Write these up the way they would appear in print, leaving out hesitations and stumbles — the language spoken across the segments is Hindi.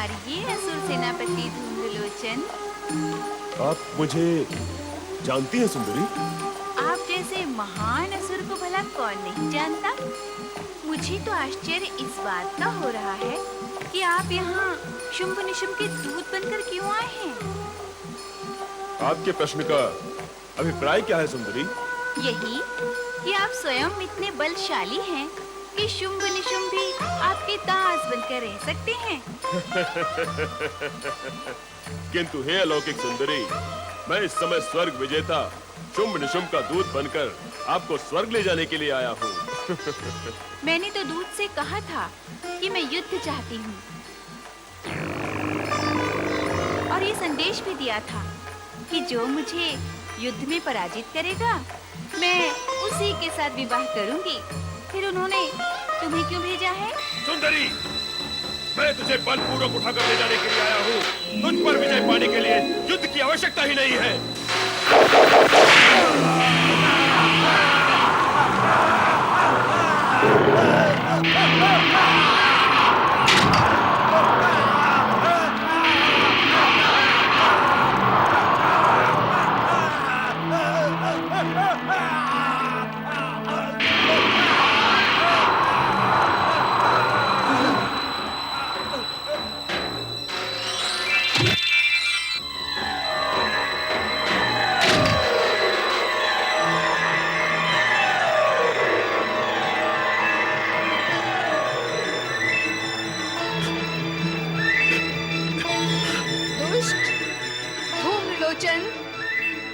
मारिए असुर सेनापति धूम्रलोचन। आप मुझे जानती हैं सुंदरी? आप जैसे महान असुर को भला कौन नहीं जानता। मुझे तो आश्चर्य इस बात का हो रहा है कि आप यहाँ शुंभ निशुंभ के दूत बनकर क्यों आए हैं। आपके प्रश्न का अभिप्राय क्या है सुंदरी? यही कि आप स्वयं इतने बलशाली हैं कि शुंभ निशुंभ भी आपके दास बनकर रह सकते हैं। किंतु हे अलौकिक सुंदरी, मैं इस समय स्वर्ग विजेता शुंभ निशुंभ का दूत बनकर आपको स्वर्ग ले जाने के लिए आया हूँ। मैंने तो दूत से कहा था कि मैं युद्ध चाहती हूँ और ये संदेश भी दिया था कि जो मुझे युद्ध में पराजित करेगा मैं उसी के साथ विवाह करूंगी। फिर उन्होंने तुम्हें क्यों भेजा है? सुंदरी, मैं तुझे बलपूर्वक उठाकर ले जाने के लिए आया हूँ। तुझ पर विजय पाने के लिए युद्ध की आवश्यकता ही नहीं है।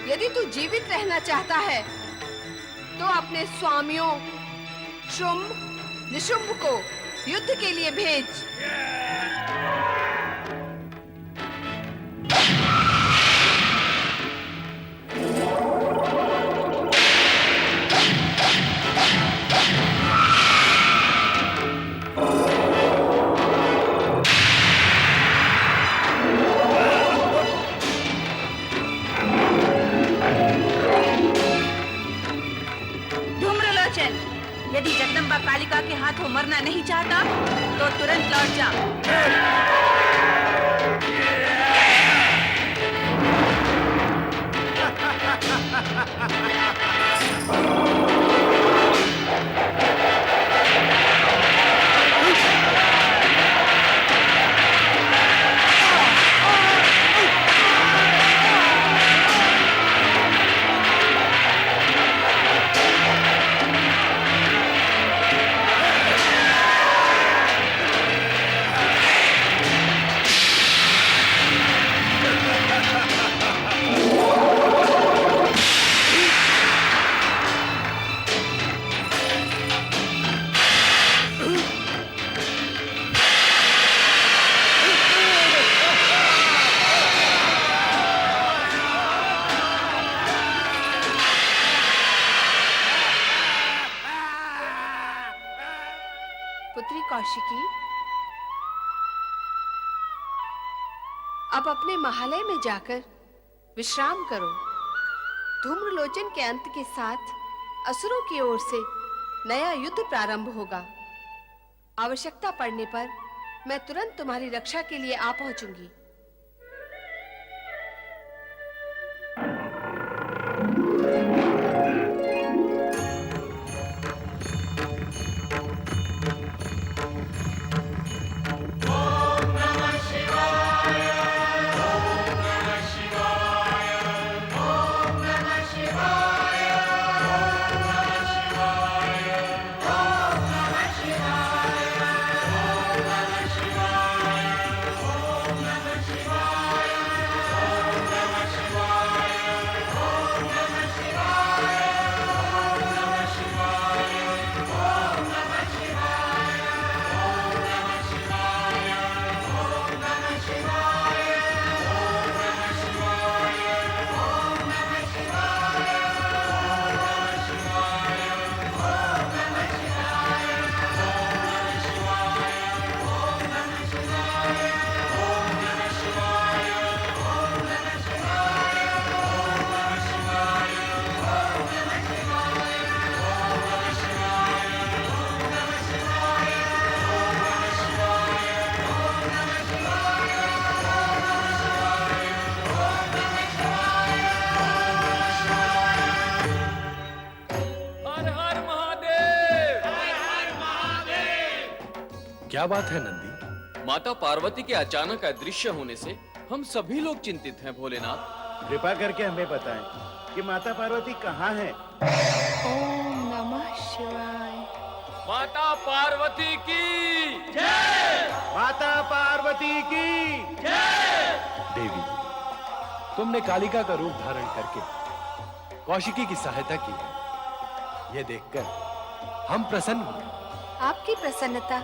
यदि तू जीवित रहना चाहता है तो अपने स्वामियों शुंभ निशुंभ को युद्ध के लिए भेज। यदि जगदम्बा कालिका के हाथों मरना नहीं चाहता तो तुरंत लौट जा। पुत्री कौशिकी, अब अपने महालय में जाकर विश्राम करो। धूम्रलोचन के अंत के साथ असुरों की ओर से नया युद्ध प्रारंभ होगा। आवश्यकता पड़ने पर मैं तुरंत तुम्हारी रक्षा के लिए आ पहुंचूंगी। क्या बात है नंदी? माता पार्वती के अचानक अदृश्य होने से हम सभी लोग चिंतित हैं भोलेनाथ। कृपा करके हमें बताएं कि माता पार्वती कहाँ है। ओम नमः शिवाय। माता पार्वती की माता पार्वती की देवी, तुमने कालिका का रूप धारण करके कौशिकी की सहायता की है। यह देखकर हम प्रसन्न हुए। आपकी प्रसन्नता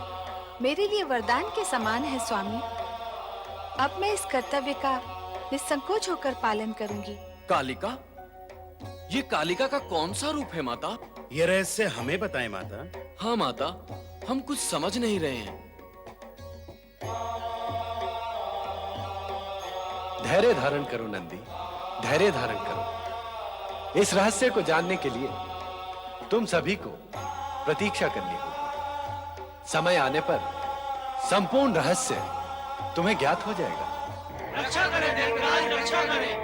मेरे लिए वरदान के समान है स्वामी। अब मैं इस कर्तव्य का निसंकोच होकर पालन करूंगी। कालिका? ये कालिका का कौन सा रूप है माता? ये रहस्य हमें बताएं माता। हाँ माता, हम कुछ समझ नहीं रहे हैं। धैर्य धारण करो नंदी, धैर्य धारण करो। इस रहस्य को जानने के लिए तुम सभी को प्रतीक्षा करनी होगी। समय आने पर संपूर्ण रहस्य तुम्हें ज्ञात हो जाएगा। रक्षा करें दैत्यराज, रक्षा करें,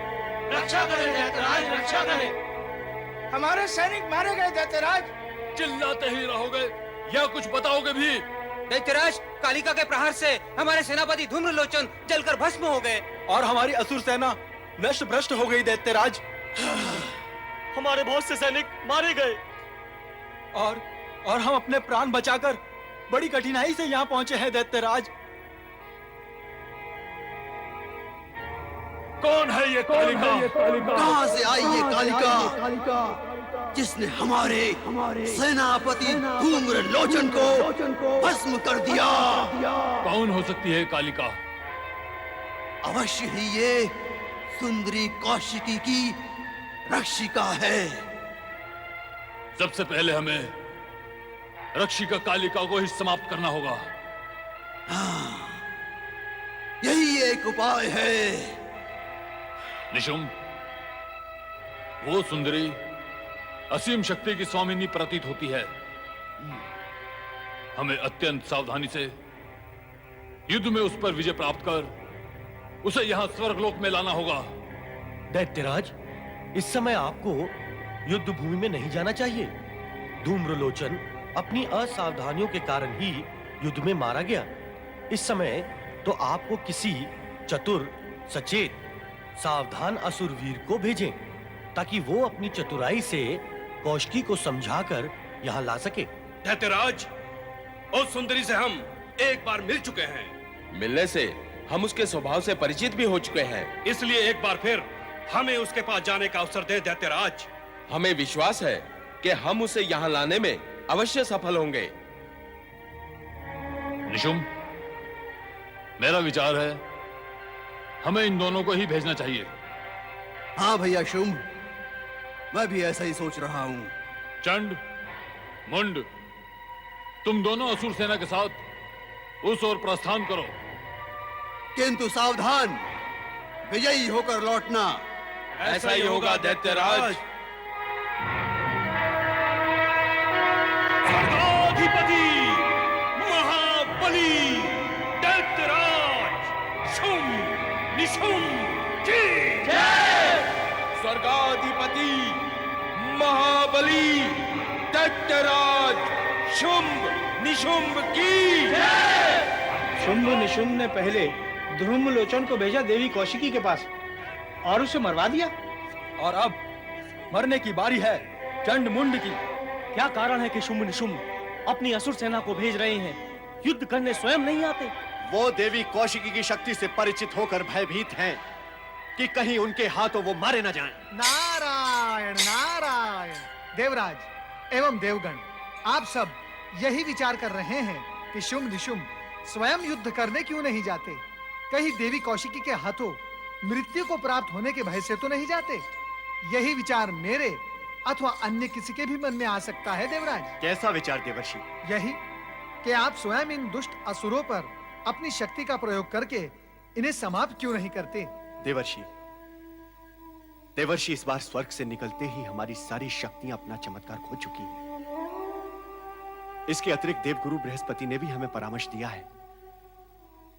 रक्षा करें दैत्यराज, रक्षा करें। हमारे सैनिक मारे गए दैत्यराज। चिल्लाते ही रहोगे या कुछ बताओगे भी? दैत्यराज, कालिका के प्रहार से हमारे सेनापति धूम्रलोचन जलकर भस्म हो गए और हमारी असुर सेना नष्ट भ्रष्ट हो गई दैत्यराज। हमारे बहुत से सैनिक मारे गए और हम अपने प्राण बचाकर बड़ी कठिनाई से यहाँ पहुंचे हैं दैत्यराज। कौन है ये कालिका? कहां से आई ये कालिका जिसने हमारे सेनापति धूम्रलोचन को भस्म कर दिया? कौन हो सकती है कालिका? अवश्य ही ये सुंदरी कौशिकी की रक्षिका है। सबसे पहले हमें रक्षिका कालिका को ही समाप्त करना होगा। हाँ, यही एक उपाय है। निशुम, वो सुंदरी असीम शक्ति की स्वामिनी प्रतीत होती है। हमें अत्यंत सावधानी से युद्ध में उस पर विजय प्राप्त कर उसे यहां स्वर्गलोक में लाना होगा। दैत्यराज, इस समय आपको युद्ध भूमि में नहीं जाना चाहिए। धूम्रलोचन अपनी असावधानियों के कारण ही युद्ध में मारा गया। इस समय तो आपको किसी चतुर, सचेत, सावधान असुर वीर को भेजें ताकि वो अपनी चतुराई से कौशिकी को समझाकर यहाँ ला सके। दैत्यराज, उस सुंदरी से हम एक बार मिल चुके हैं। मिलने से हम उसके स्वभाव से परिचित भी हो चुके हैं। इसलिए एक बार फिर हमें उसके पास जाने का अवसर दे दैत्यराज। हमें विश्वास है कि हम उसे यहाँ लाने में अवश्य सफल होंगे। निशुम, मेरा विचार है हमें इन दोनों को ही भेजना चाहिए। हाँ भैया शुंभ, मैं भी ऐसा ही सोच रहा हूँ। चंड, मुंड, तुम दोनों असुर सेना के साथ उस ओर प्रस्थान करो। किंतु सावधान, विजयी होकर लौटना। ऐसा ही होगा दैत्यराज। सर्गाधिपति महाबली दैत्यराज शुंभ निशुंभ की जय। स्वर्गाधिपति महाबली दैत्यराज शुंभ निशुंभ की जय। शुंभ निशुंभ ने पहले धूम्रलोचन को भेजा देवी कौशिकी के पास और उसे मरवा दिया, और अब मरने की बारी है चंड मुंड की। क्या कारण है कि शुंभ निशुंभ अपनी असुर सेना को भेज रहे हैं? युद्ध करने स्वयं नहीं आते। वो देवी कौशिकी की शक्ति से परिचित होकर भयभीत हैं कि कहीं उनके हाथों वो मारे न जाएं। नारायण नारायण। देवराज एवं देवगण, आप सब यही विचार कर रहे हैं कि शुंभ निशुंभ स्वयं युद्ध करने क्यों नहीं जाते? कहीं देवी कौशिकी के हाथों मृत्यु को प्राप्त होने के भय से तो नहीं जाते? यही विचार मेरे अथवा अन्य किसी के भी मन में आ सकता है देवराज। कैसा विचार देवर्षि? यही कि आप स्वयं इन दुष्ट असुरों पर अपनी शक्ति का प्रयोग करके इन्हें समाप्त क्यों नहीं करते? देवर्षि, देवर्षि, इस बार स्वर्ग से निकलते ही हमारी सारी शक्तियां अपना चमत्कार खो चुकी हैं। इसके अतिरिक्त देवगुरु बृहस्पति ने भी हमें परामर्श दिया है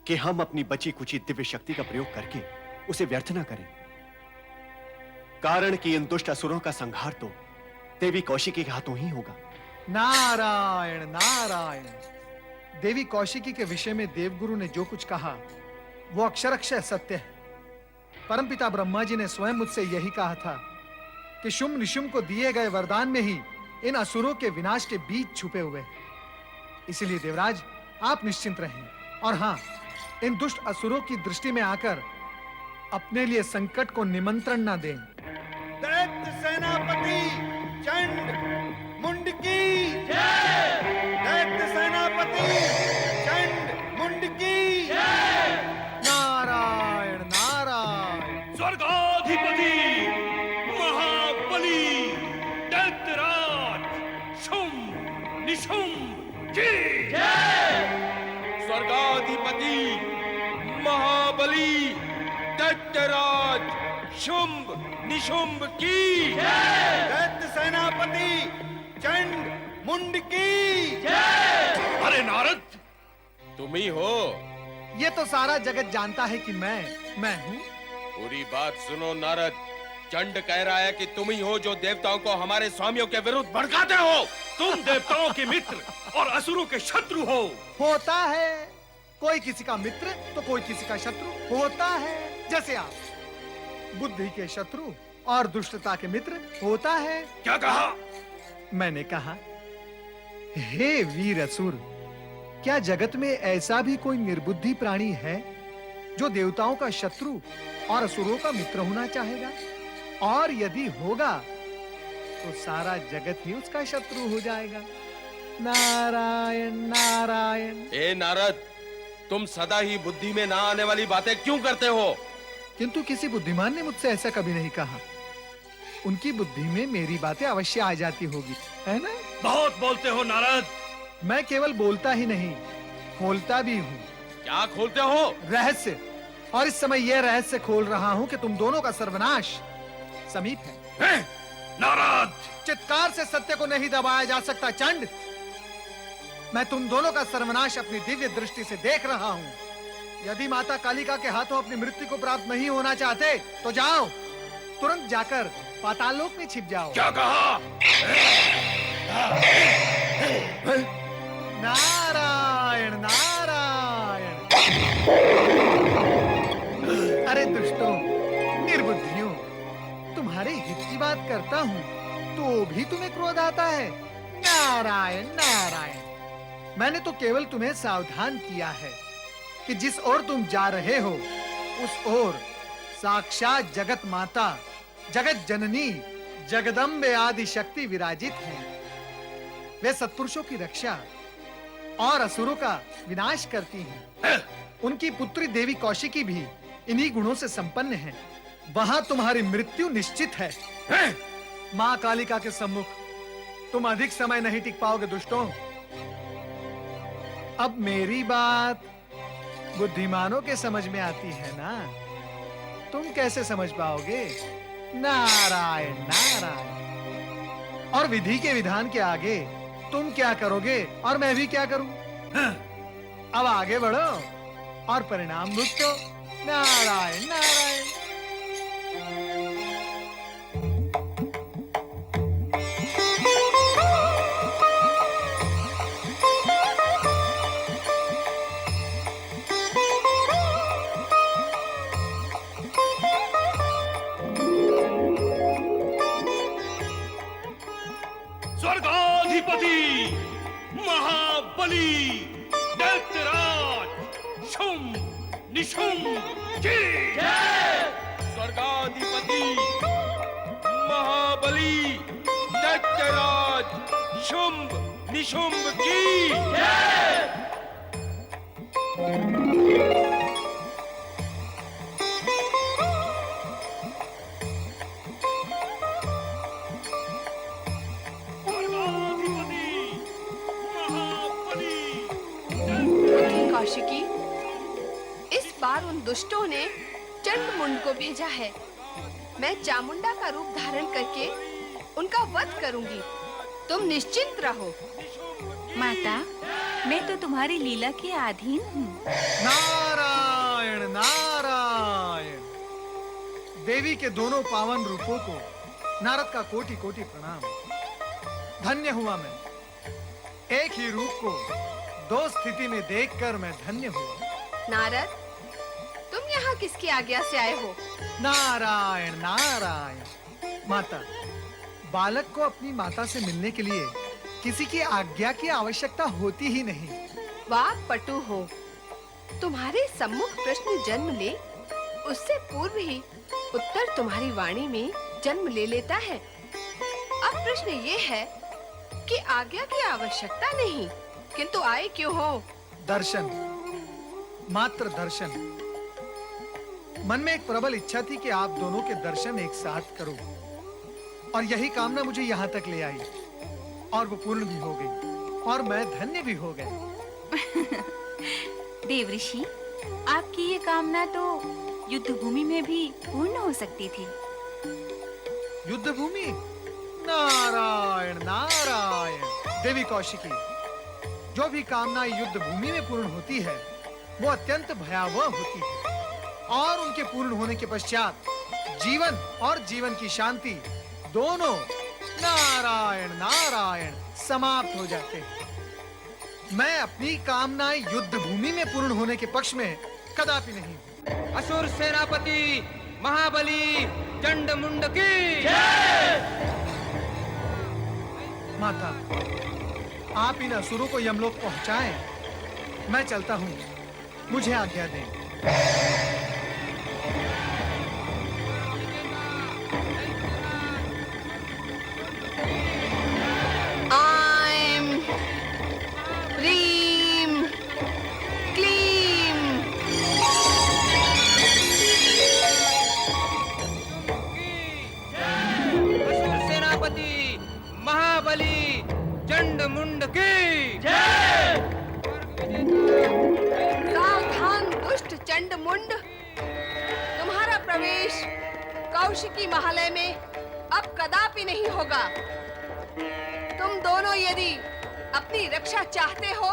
कि हम अपनी बची कुची दिव्य शक्ति का प्रयोग करके उसे व्यर्थ न करें। कारण कि इन दुष्ट असुरों का संहार तो देवी कौशिकी के हाथों ही होगा। नारायण नारायण। देवी कौशिकी के विषय में देवगुरु ने जो कुछ कहा वो अक्षरशः सत्य है। परमपिता ब्रह्मा जी ने स्वयं मुझसे यही कहा था कि शुंभ निशुंभ को दिए गए वरदान में ही इन असुरों के विनाश के बीज छुपे हुए हैं। इसलिए देवराज, आप निश्चिंत रहें और हां, इन दुष्ट असुरों की दृष्टि में आकर अपने लिए संकट को निमंत्रण ना दें। दैत्य सेनापति चंड मुंड की जय। दैत्य सेनापति चंड मुंड की जय। नारायण नारायण। स्वर्गाधिपति महाबली दैत्यराज शुंभ निशुंभ की जय। स्वर्गाधिपति महाबली दैत्यराज शुंभ निशुंभ की जय। दैत्य सेनापति चंड मुंड की जय। अरे नारद, तुम ही हो? ये तो सारा जगत जानता है कि मैं हूं। पूरी बात सुनो नारद। चंड कह रहा है कि तुम ही हो जो देवताओं को हमारे स्वामियों के विरुद्ध भड़काते हो। तुम देवताओं के मित्र और असुरों के शत्रु हो। होता है, कोई किसी का मित्र तो कोई किसी का शत्रु होता है। जैसे आप बुद्धि के शत्रु और दुष्टता के मित्र होता है। क्या कहा? मैंने कहा, हे वीर असुर, क्या जगत में ऐसा भी कोई निर्बुद्धि प्राणी है जो देवताओं का शत्रु और असुरों का मित्र होना चाहेगा? और यदि होगा तो सारा जगत ही उसका शत्रु हो जाएगा। नारायण नारायण। ए नारद, तुम सदा ही बुद्धि में ना आने वाली बातें क्यों करते हो? किंतु किसी बुद्धिमान ने मुझसे ऐसा कभी नहीं कहा। उनकी बुद्धि में मेरी बातें अवश्य आ जाती होगी, है ना? बहुत बोलते हो नारद। मैं केवल बोलता ही नहीं, खोलता भी हूँ। क्या खोलते हो? रहस्य। और इस समय यह रहस्य खोल रहा हूँ कि तुम दोनों का सर्वनाश समीप है। नारद, चित्कार से सत्य को नहीं दबाया जा सकता चंड। मैं तुम दोनों का सर्वनाश अपनी दिव्य दृष्टि से देख रहा हूँ। यदि माता कालिका के हाथों अपनी मृत्यु को प्राप्त नहीं होना चाहते तो जाओ, तुरंत जाकर पाताल लोक में छिप जाओ। क्या कहा? नारायण नारायण। अरे दुष्टों, निर्बुद्धियों, तुम्हारे हित की बात करता हूँ तो भी तुम्हें क्रोध आता है। नारायण नारायण। मैंने तो केवल तुम्हें सावधान किया है कि जिस ओर तुम जा रहे हो उस ओर साक्षात जगत माता, जगत जननी, जगदम्बे आदि शक्ति विराजित हैं। वे सत्पुरुषों की रक्षा और असुरों का विनाश करती हैं। उनकी पुत्री देवी कौशिकी भी इन्हीं गुणों से संपन्न है। वहां तुम्हारी मृत्यु निश्चित है। मां कालिका के सम्मुख तुम अधिक समय नहीं टिक पाओगे दुष्टों। अब मेरी बात बुद्धिमानों के समझ में आती है ना, तुम कैसे समझ पाओगे? नारायण नारायण। और विधि के विधान के आगे तुम क्या करोगे और मैं भी क्या करूं? अब आगे बढ़ो और परिणाम भुगतो। नारायण नारायण। स्वर्गाधिपति महाबली दैत्यराज शुंभ निशुंभ की जय। स्वर्गाधिपति महाबली दैत्यराज शुंभ निशुंभ की जय। कौशिकी, इस बार उन दुष्टों ने चंडमुंड को भेजा है। मैं चामुंडा का रूप धारण करके उनका वध करूंगी। तुम निश्चिंत रहो। माता, मैं तो तुम्हारी लीला के अधीन हूँ। नारायण नारायण। देवी के दोनों पावन रूपों को नारद का कोटि कोटि प्रणाम। धन्य हुआ मैं एक ही रूप को दो स्थिति में देखकर मैं धन्य हुआ। नारद, तुम यहाँ किसकी आज्ञा से आए हो? नारायण नारायण। माता, बालक को अपनी माता से मिलने के लिए किसी की आज्ञा की आवश्यकता होती ही नहीं। वाक पटु हो, तुम्हारे सम्मुख प्रश्न जन्म ले, उससे पूर्व ही उत्तर तुम्हारी वाणी में जन्म ले लेता है। अब प्रश्न ये है कि आज्ञा की आवश्यकता नहीं, किंतु आए क्यों हो? दर्शन, मात्र दर्शन। मन में एक प्रबल इच्छा थी कि आप दोनों के दर्शन एक साथ करूं, और यही कामना मुझे यहाँ तक ले आई, और वो पूर्ण भी हो गई, और मैं धन्य भी हो गया। देवऋषि, आपकी ये कामना तो युद्ध भूमि में भी पूर्ण हो सकती थी। युद्ध भूमि? नारायण नारायण। देवी कौशिकी, जो भी कामना युद्ध भूमि में पूर्ण होती है वो अत्यंत भयावह होती है, और उनके पूर्ण होने के पश्चात जीवन और जीवन की शांति दोनों नारायण नारायण समाप्त हो जाते हैं। मैं अपनी कामनाएं युद्ध भूमि में पूर्ण होने के पक्ष में कदापि नहीं हूं। असुर सेनापति महाबली चंड मुंड की माता, आप इन असुरों को यमलोक पहुंचाएं। मैं चलता हूं, मुझे आज्ञा दें। आइम ह्रीम क्लीम। असुर सेनापति महाबली चंड मुंड की सावधान दुष्ट चंड मुंड, तुम्हारा प्रवेश कौशिकी महालय में अब कदापि नहीं होगा। तुम दोनों यदि अपनी रक्षा चाहते हो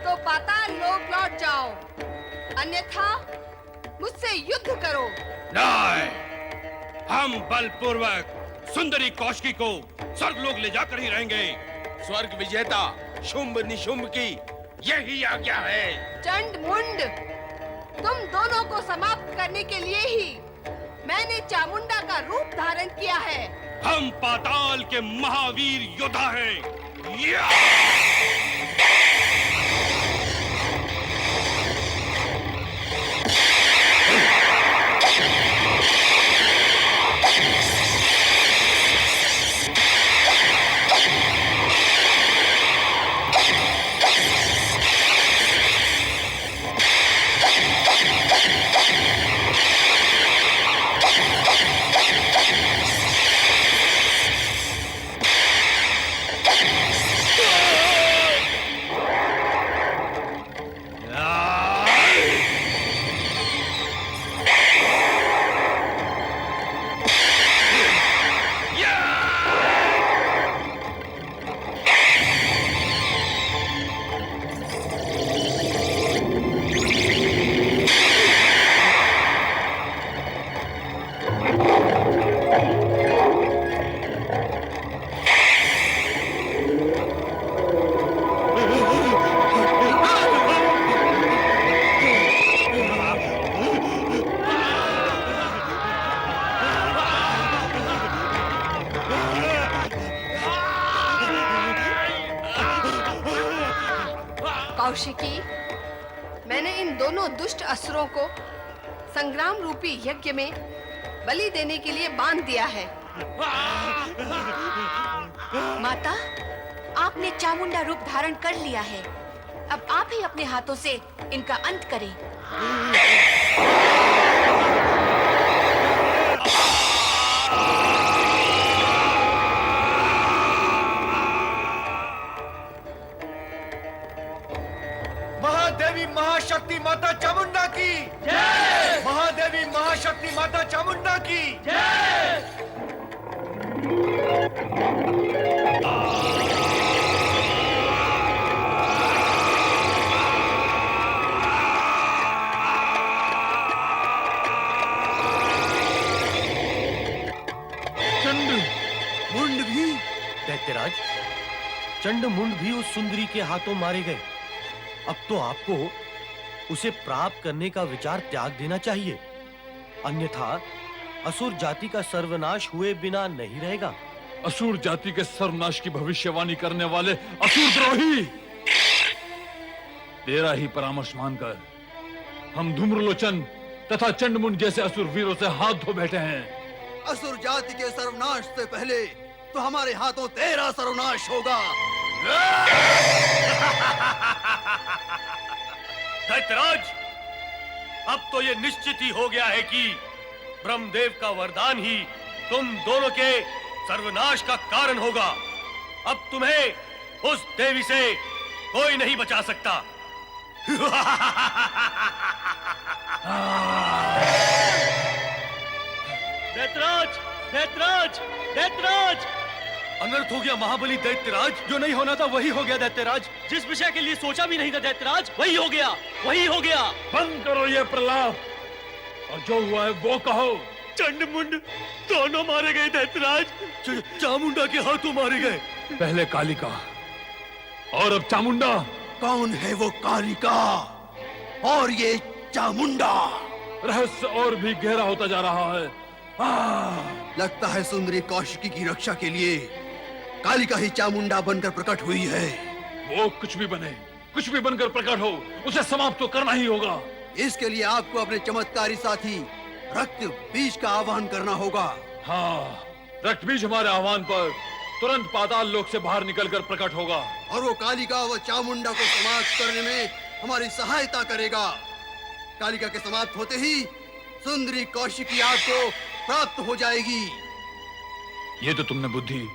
तो पाताल लोक लौट जाओ, अन्यथा मुझसे युद्ध करो। नहीं, हम बलपूर्वक सुंदरी कौशिकी को स्वर्गलोक ले जाकर ही रहेंगे। स्वर्ग विजेता शुंभ निशुंभ की यही आज्ञा है। चंड मुंड, तुम दोनों को समाप्त करने के लिए ही मैंने चामुंडा का रूप धारण किया है। हम पाताल के महावीर योद्धा हैं। या! कौशिकी, मैंने इन दोनों दुष्ट असुरों को संग्राम रूपी यज्ञ में बलि देने के लिए बांध दिया है। माता, आपने चामुंडा रूप धारण कर लिया है। अब आप ही अपने हाथों से इनका अंत करें। महादेवी महाशक्ति माता चामुंडा की जय। महादेवी महाशक्ति माता चामुंडा की जय। चंड मुंड भी, दैत्यराज, चंड मुंड भी उस सुंदरी के हाथों मारे गए। अब तो आपको उसे प्राप्त करने का विचार त्याग देना चाहिए, अन्यथा असुर जाति का सर्वनाश हुए बिना नहीं रहेगा। असुर जाति के सर्वनाश की भविष्यवाणी करने वाले असुर द्रोही, तेरा ही परामर्श मानकर हम धूम्रलोचन तथा चंडमुंड जैसे असुर वीरों से हाथ धो बैठे हैं। असुर जाति के सर्वनाश से पहले तो हमारे हाथों तेरा सर्वनाश होगा। दैत्यराज, अब तो ये निश्चित ही हो गया है कि ब्रह्मदेव का वरदान ही तुम दोनों के सर्वनाश का कारण होगा। अब तुम्हें उस देवी से कोई नहीं बचा सकता। दैत्यराज, दैत्यराज, दैत्यराज! अनर्थ हो गया महाबली दैत्यराज। जो नहीं होना था वही हो गया दैत्यराज। जिस विषय के लिए सोचा भी नहीं था दैत्यराज, वही हो गया, वही हो गया। बंद करो ये प्रलाप और जो हुआ है वो कहो। चंडमुंड दोनों मारे गए दैत्यराज। चामुंडा के हाथों मारे गए। पहले कालिका और अब चामुंडा। कौन है वो कालिका और ये चामुंडा? रहस्य और भी गहरा होता जा रहा है। लगता है सुंदरी कौशिकी की रक्षा के लिए कालिका ही चामुंडा बनकर प्रकट हुई है। वो कुछ भी बने, कुछ भी बनकर प्रकट हो, उसे समाप्त तो करना ही होगा। इसके लिए आपको अपने चमत्कारी साथी रक्त बीज का आह्वान करना होगा। हाँ, रक्त बीज हमारे आह्वान पर तुरंत पाताल लोक से बाहर निकलकर प्रकट होगा और वो कालिका व चामुंडा को समाप्त करने में हमारी सहायता करेगा। कालिका के समाप्त होते ही सुंदरी कौशिकी आपको प्राप्त हो जाएगी। ये तो तुमने बुद्धि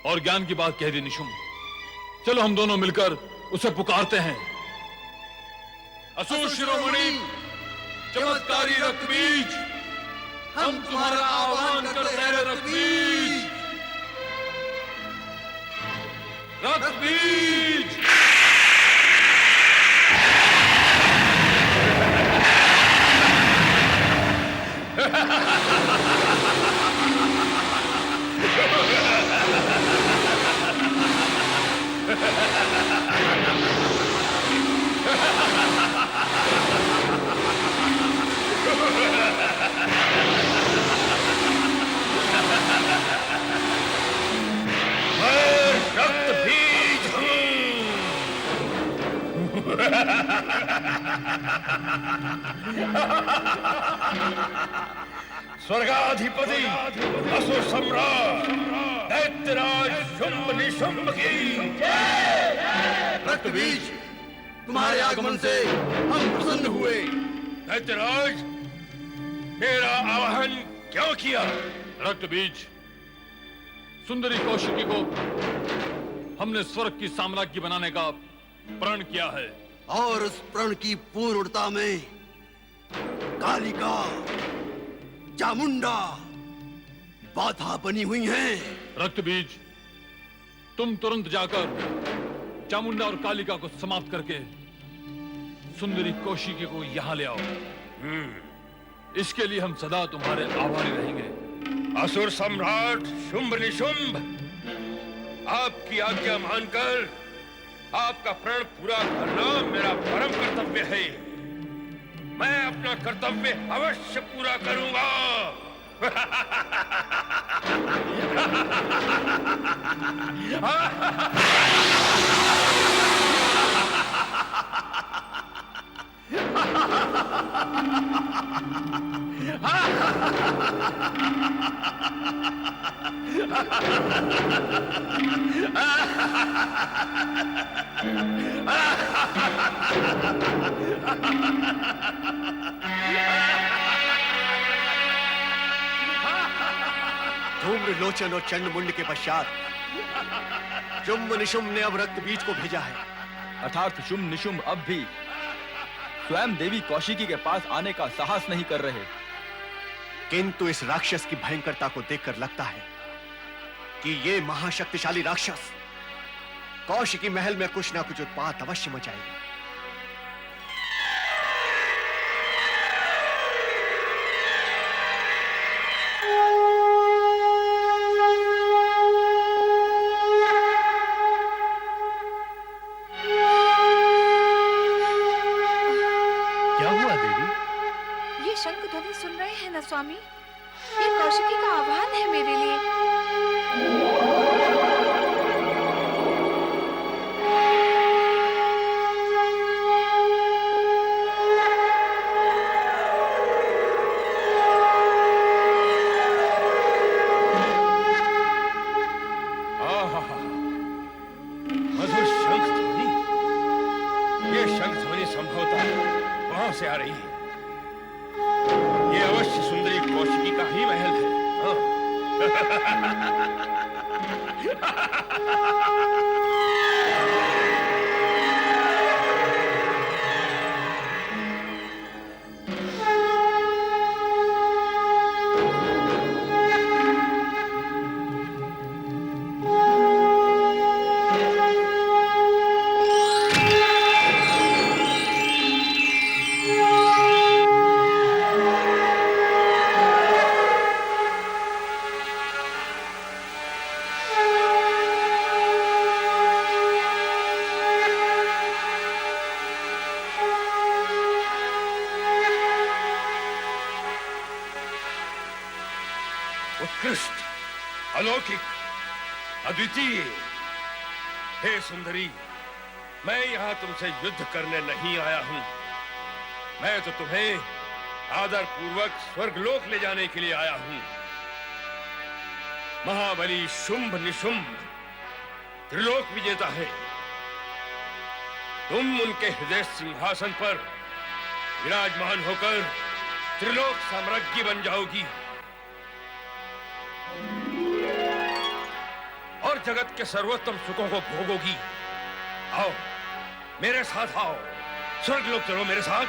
और ज्ञान की बात कह दी निशुम। चलो हम दोनों मिलकर उसे पुकारते हैं। असुर शिरोमणि चमत्कारी रक्तबीज, हम तुम्हारा आह्वान करते हैं रक्तबीज। रक्तबीज! स्वर्गाधिपति असुर सम्राट दैत्यराज शुंभ निशुंभ की रक्तबीज, तुम्हारे आगमन से हम प्रसन्न हुए। दैत्यराज, मेरा आवाहन क्यों किया? रक्तबीज, सुंदरी कौशिकी को हमने स्वर्ग की साम्राज्य बनाने का प्रण किया है और उस प्रण की पूर्णता में कालिका चामुंडा बाधा बनी हुई हैं। रक्तबीज, तुम तुरंत जाकर चामुंडा और कालिका को समाप्त करके सुंदरी कौशिकी को यहां ले आओ। इसके लिए हम सदा तुम्हारे आभारी रहेंगे। असुर सम्राट शुंभ निशुंभ, आपकी आज्ञा मानकर आपका प्रण पूरा करना मेरा परम कर्तव्य है। मैं अपना कर्तव्य अवश्य पूरा करूंगा। धूम्रलोचन और चंडमुंड के पश्चात शुंभ निशुंभ ने अब रक्त बीज को भेजा है। अर्थात शुंभ निशुंभ अब भी स्वयं देवी कौशिकी के पास आने का साहस नहीं कर रहे। किंतु इस राक्षस की भयंकरता को देखकर लगता है कि ये महाशक्तिशाली राक्षस कौशिकी महल में कुछ ना कुछ उत्पात अवश्य मचाएगा। ये शंख ध्वनि सुन रहे हैं ना स्वामी? ये कौशिकी का आह्वान है मेरे लिए। मधुर शंख ध्वनि। ये शंख ध्वनि संभवतः वहां से आ रही है। ये अवश्य सुंदरी कौशिकी का ही महल है। हाँ। उत्कृष्ट, अलौकिक, अद्वितीय। हे सुंदरी, मैं यहां तुमसे युद्ध करने नहीं आया हूं। मैं तो तुम्हें आदर पूर्वक स्वर्गलोक ले जाने के लिए आया हूं। महाबली शुंभ निशुंभ त्रिलोक विजेता है। तुम उनके हृदय सिंहासन पर विराजमान होकर त्रिलोक साम्राज्ञी बन जाओगी और जगत के सर्वोत्तम सुखों को भोगोगी। आओ मेरे साथ आओ, स्वर्गलोक चलो मेरे साथ।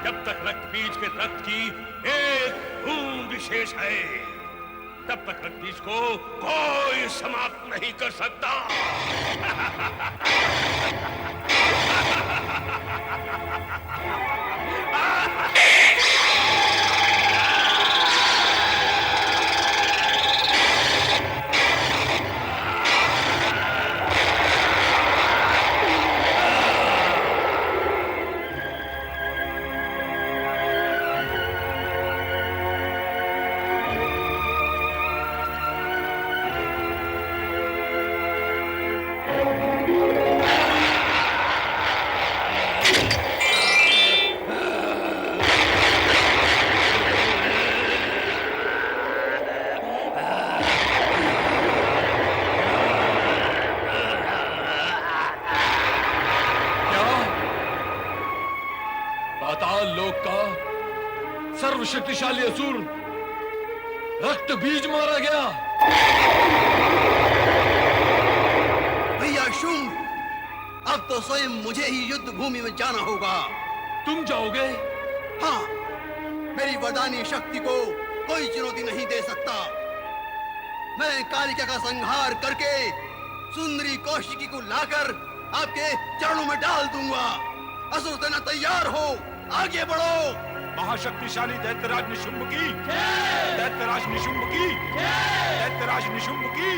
जब तक रक्त बीज के रक्त की एक बूंद विशेष है, तब तक रक्त बीज को कोई समाप्त नहीं कर सकता। पाताल लोक का सर्वशक्तिशाली असुर रक्त बीज मारा गया। भैया शुंभ, अब तो स्वयं मुझे ही युद्ध भूमि में जाना होगा। तुम जाओगे? हाँ, मेरी वरदानी शक्ति को कोई चुनौती नहीं दे सकता। मैं कालिका का संहार करके सुंदरी कौशिकी को लाकर आपके चरणों में डाल दूंगा। असुर सेना तैयार हो, आगे बढ़ो। महाशक्तिशाली दैत्यराज निशुंभ की, दैत्यराज निशुंभ की, दैत्यराज निशुंभ की,